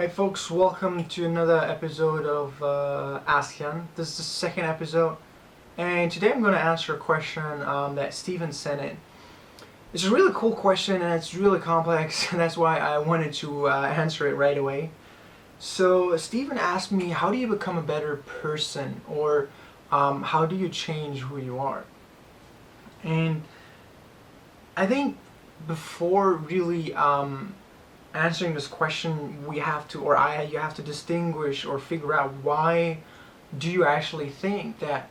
Hi folks, welcome to another episode of Ask Yann. This is the second episode, and today I'm going to answer a question that Steven sent in. It's a really cool question and it's really complex, and that's why I wanted to answer it right away. So Steven asked me, how do you become a better person, or how do you change who you are? And I think before really answering this question, we have to, you have to distinguish or figure out, why do you actually think that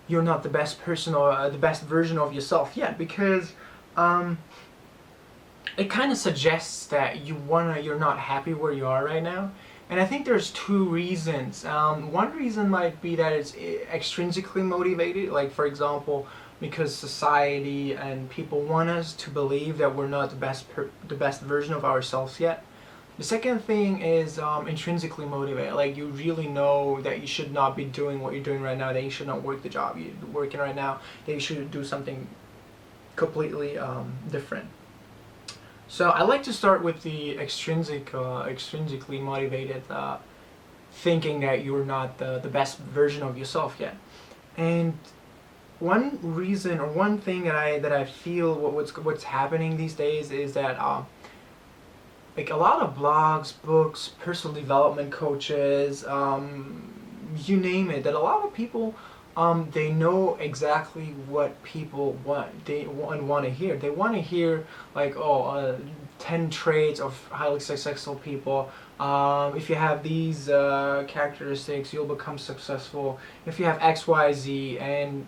you're not the best person or the best version of yourself yet? Because it kind of suggests that you're not happy where you are right now. And I think there's two reasons. One reason might be that it's extrinsically motivated, like for example, because society and people want us to believe that we're not the best version of ourselves yet. The second thing is intrinsically motivated, like you really know that you should not be doing what you're doing right now, that you should not work the job you're working right now, that you should do something completely different. So I like to start with the extrinsically motivated thinking that you're not the best version of yourself yet. And one reason or one thing that I feel what's happening these days is that like a lot of blogs, books, personal development coaches, you name it, that a lot of people they know exactly what people want to hear. They want to hear like 10 traits of highly successful people. If you have these characteristics, you'll become successful. If you have X, Y, Z, and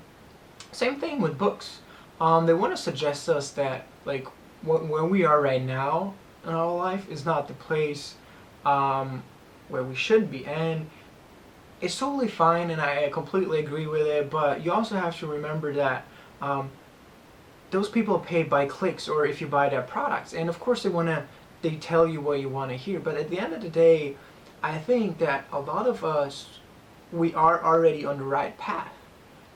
same thing with books. They want to suggest us that like where we are right now in our life is not the place where we should be, and it's totally fine, and I completely agree with it. But you also have to remember that those people are paid by clicks, or if you buy their products, and of course they tell you what you want to hear. But at the end of the day, I think that a lot of us, we are already on the right path.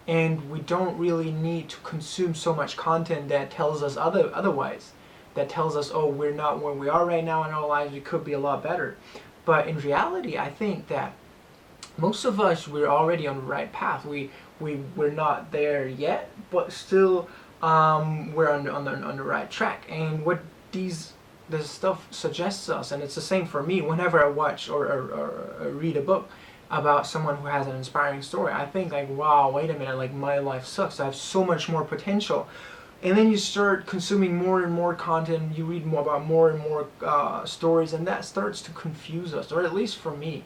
And we don't really need to consume so much content that tells us otherwise, that tells us, oh, we're not where we are right now in our lives, we could be a lot better. But in reality, I think that most of us, we're already on the right path. We're not there yet, but still we're on the right track. And what this stuff suggests us, and it's the same for me whenever I watch or read a book about someone who has an inspiring story, I think like, wow, wait a minute, like my life sucks, I have so much more potential. And then you start consuming more and more content, you read more about more and more stories, and that starts to confuse us, or at least for me.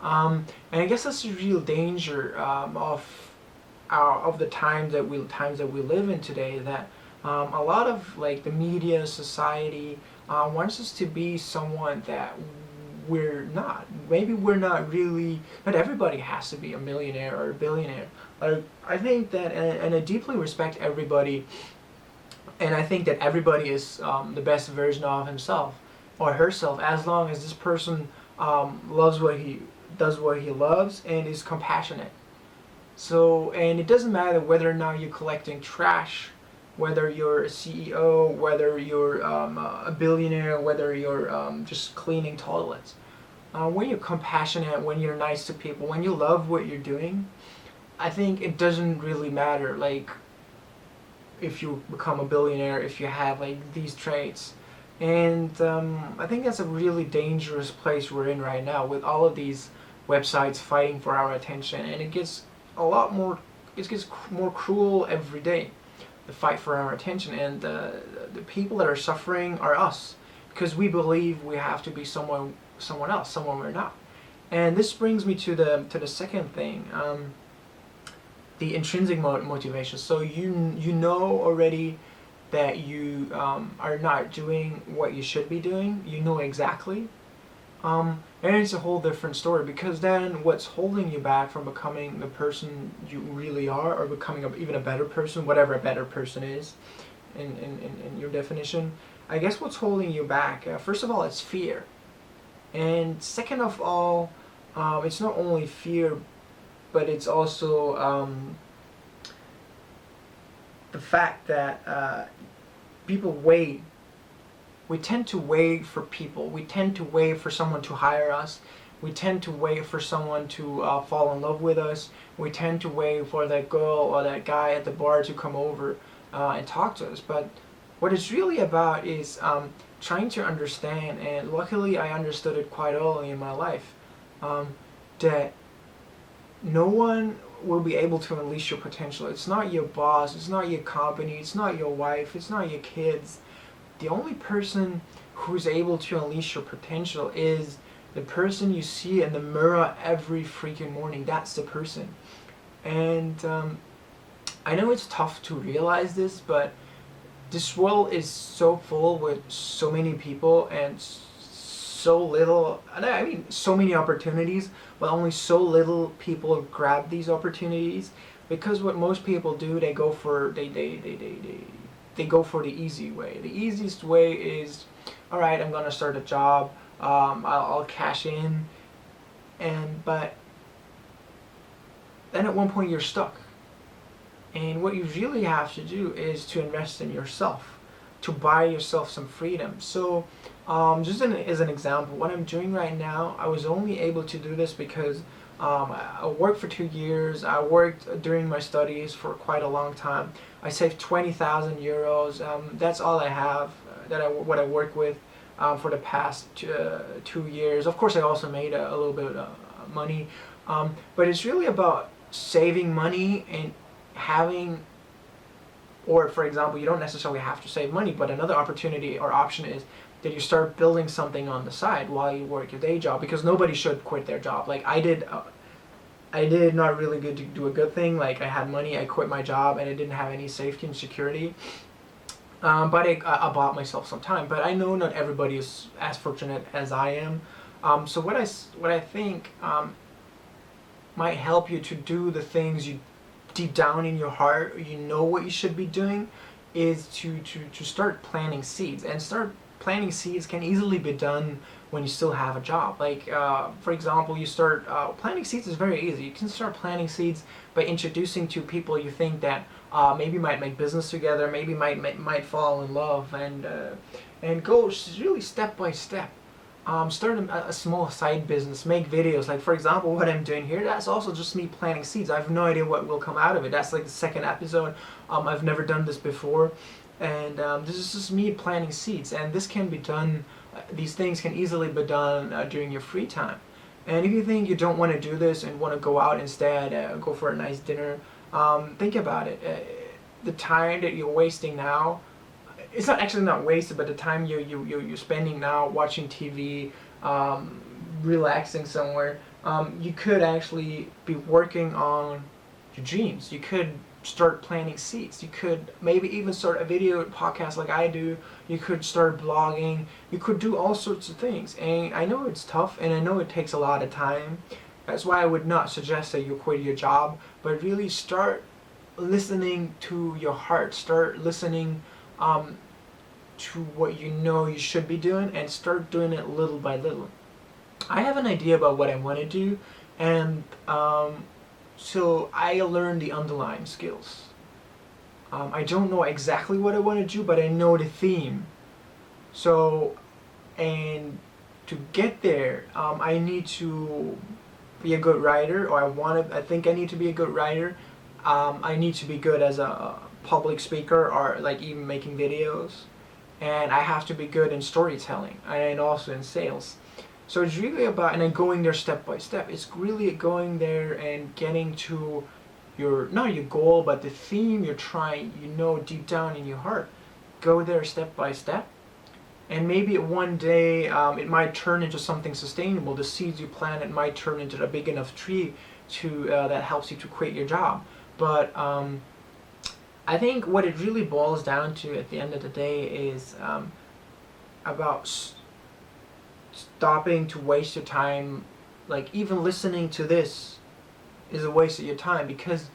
And I guess that's the real danger of the times that we live in today, that a lot of like the media, society wants us to be someone that we're not. Maybe we're not really. Not everybody has to be a millionaire or a billionaire. I think that, and I deeply respect everybody, and I think that everybody is the best version of himself or herself, as long as this person loves what he does, what he loves, and is compassionate. So, and it doesn't matter whether or not you're collecting trash, whether you're a CEO, whether you're a billionaire, whether you're just cleaning toilets. When you're compassionate, when you're nice to people, when you love what you're doing, I think it doesn't really matter like if you become a billionaire, if you have like these traits. And I think that's a really dangerous place we're in right now, with all of these websites fighting for our attention, and it gets more cruel every day, the fight for our attention. And the people that are suffering are us, because we believe we have to be someone else, someone we're not. And this brings me to the second thing, the intrinsic motivation. So you know already that you are not doing what you should be doing. You know exactly. And it's a whole different story, because then what's holding you back from becoming the person you really are, or becoming even a better person, whatever a better person is in your definition, I guess what's holding you back, first of all, it's fear. And second of all, it's not only fear, but it's also the fact that people wait we tend to wait for people. We tend to wait for someone to hire us. We tend to wait for someone to fall in love with us. We tend to wait for that girl or that guy at the bar to come over and talk to us. But what it's really about is trying to understand, and luckily I understood it quite early in my life, that no one will be able to unleash your potential. It's not your boss, it's not your company, it's not your wife, it's not your kids. The only person who's able to unleash your potential is the person you see in the mirror every freaking morning. That's the person. And I know it's tough to realize this, but this world is so full with so many people and so little, I mean so many opportunities, but only so little people grab these opportunities, because what most people do, they go for they go for the easy way. The easiest way is, all right, I'm gonna start a job, I'll cash in, but then at one point you're stuck. And what you really have to do is to invest in yourself, to buy yourself some freedom. So just as an example, what I'm doing right now, I was only able to do this because I worked for 2 years. I worked during my studies for quite a long time. I saved 20,000 euros. That's all I have, what I work with for the past 2 years. Of course, I also made a little bit of money, but it's really about saving money and having, or for example, you don't necessarily have to save money, but another opportunity or option is that you start building something on the side while you work your day job, because nobody should quit their job. Like I did not really good to do a good thing. Like I had money, I quit my job, and I didn't have any safety and security. But I bought myself some time. But I know not everybody is as fortunate as I am. So what I think might help you to do the things you deep down in your heart, you know what you should be doing, is to start planting seeds. And start planting seeds can easily be done when you still have a job. Like for example, you start planting seeds is very easy. You can start planting seeds by introducing to people you think that maybe might make business together, maybe might fall in love, and go really step by step. Start a small side business, make videos. Like for example, what I'm doing here, that's also just me planting seeds. I have no idea what will come out of it. That's like the second episode. I've never done this before, and this is just me planting seeds. And this can be done, these things can easily be done during your free time. And if you think you don't want to do this and want to go out instead, go for a nice dinner, think about it. The time that you're wasting now, it's not actually not wasted, but the time you're spending now watching TV, relaxing somewhere, you could actually be working on your dreams. You could start planting seeds. You could maybe even start a video podcast like I do. You could start blogging. You could do all sorts of things. And I know it's tough, and I know it takes a lot of time. That's why I would not suggest that you quit your job, but really start listening to your heart. Start listening to what you know you should be doing, and start doing it little by little. I have an idea about what I want to do, and so I learned the underlying skills. I don't know exactly what I want to do, but I know the theme. So, and to get there, I need to be a good writer, or I think I need to be a good writer. I need to be good as a public speaker, or like even making videos. And I have to be good in storytelling and also in sales. So it's really about, and then going there step by step. It's really going there and getting to not your goal, but the theme you're trying, deep down in your heart. Go there step by step. And maybe one day it might turn into something sustainable. The seeds you plant, it might turn into a big enough tree that helps you to quit your job. But I think what it really boils down to at the end of the day is about stopping to waste your time. Like even listening to this is a waste of your time, because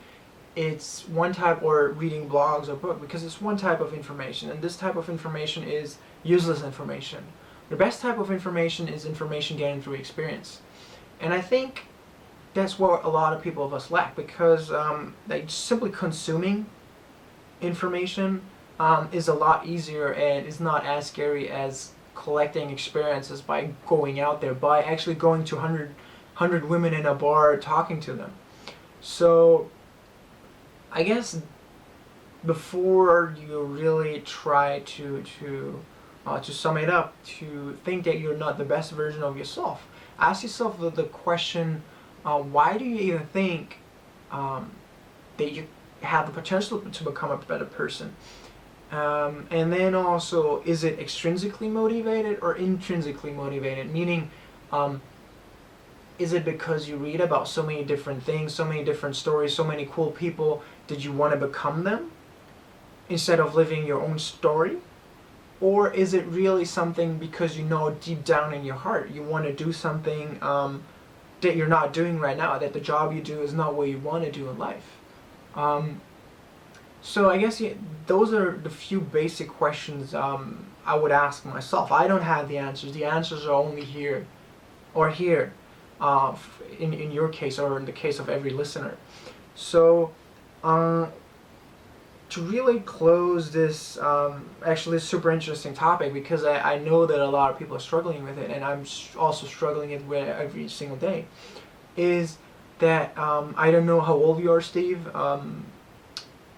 it's one type, or reading blogs or book, because it's one type of information, and this type of information is useless information. The best type of information is information gained through experience. And I think that's what a lot of us lack, because like simply consuming information is a lot easier and is not as scary as collecting experiences by going out there, by actually going to 100 women in a bar talking to them. So I guess before you really try to sum it up, to think that you're not the best version of yourself, ask yourself the question, why do you even think that you have the potential to become a better person? And then also, is it extrinsically motivated or intrinsically motivated? Meaning, is it because you read about so many different things, so many different stories, so many cool people, did you want to become them instead of living your own story? Or is it really something because you know deep down in your heart you want to do something that you're not doing right now, that the job you do is not what you want to do in life? So I guess those are the few basic questions I would ask myself. I don't have the answers. The answers are only here, or here, in your case, or in the case of every listener. So to really close this actually super interesting topic, because I know that a lot of people are struggling with it, and I'm also struggling with it every single day, is that I don't know how old you are, Steve.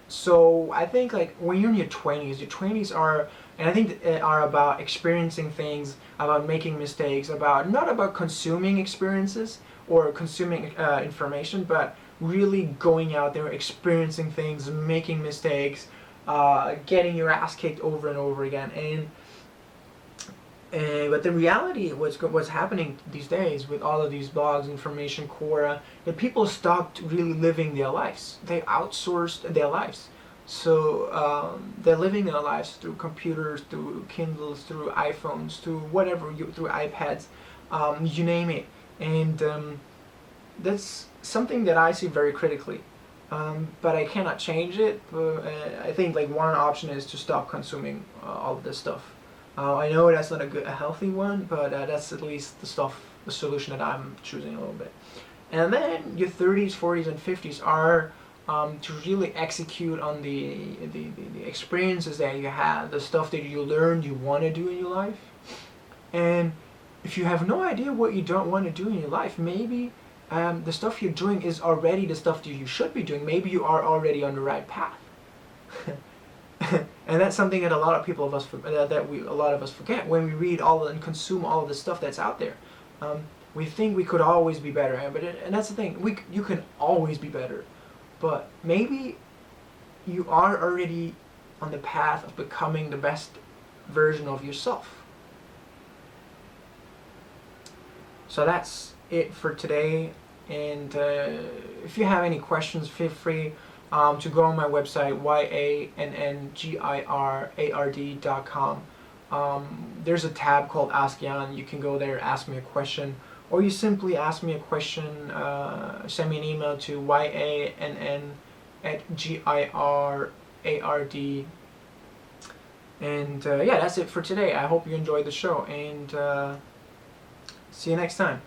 So I think like when you're in your 20s are, and I think are about experiencing things, about making mistakes, not about consuming experiences or consuming information, but really going out there, experiencing things, making mistakes, getting your ass kicked over and over again. But the reality, what's happening these days with all of these blogs, information, Quora, that people stopped really living their lives. They outsourced their lives. So they're living their lives through computers, through Kindles, through iPhones, through whatever, through iPads, you name it. And that's something that I see very critically. But I cannot change it. I think like one option is to stop consuming all of this stuff. I know that's not a healthy one, but that's at least the solution that I'm choosing a little bit. And then your 30s, 40s, and 50s are to really execute on the experiences that you have, the stuff that you learned you want to do in your life. And if you have no idea what you don't want to do in your life, maybe the stuff you're doing is already the stuff that you should be doing. Maybe you are already on the right path. And that's something that a lot of us forget when we read and consume all of the stuff that's out there. We think we could always be better, and that's the thing. You can always be better, but maybe you are already on the path of becoming the best version of yourself. So that's it for today. And if you have any questions, feel free to go on my website, yannngirard.com. There's a tab called Ask Yann. You can go there, ask me a question, or you simply ask me a question, send me an email to yann@girard. And yeah, that's it for today. I hope you enjoyed the show, and see you next time.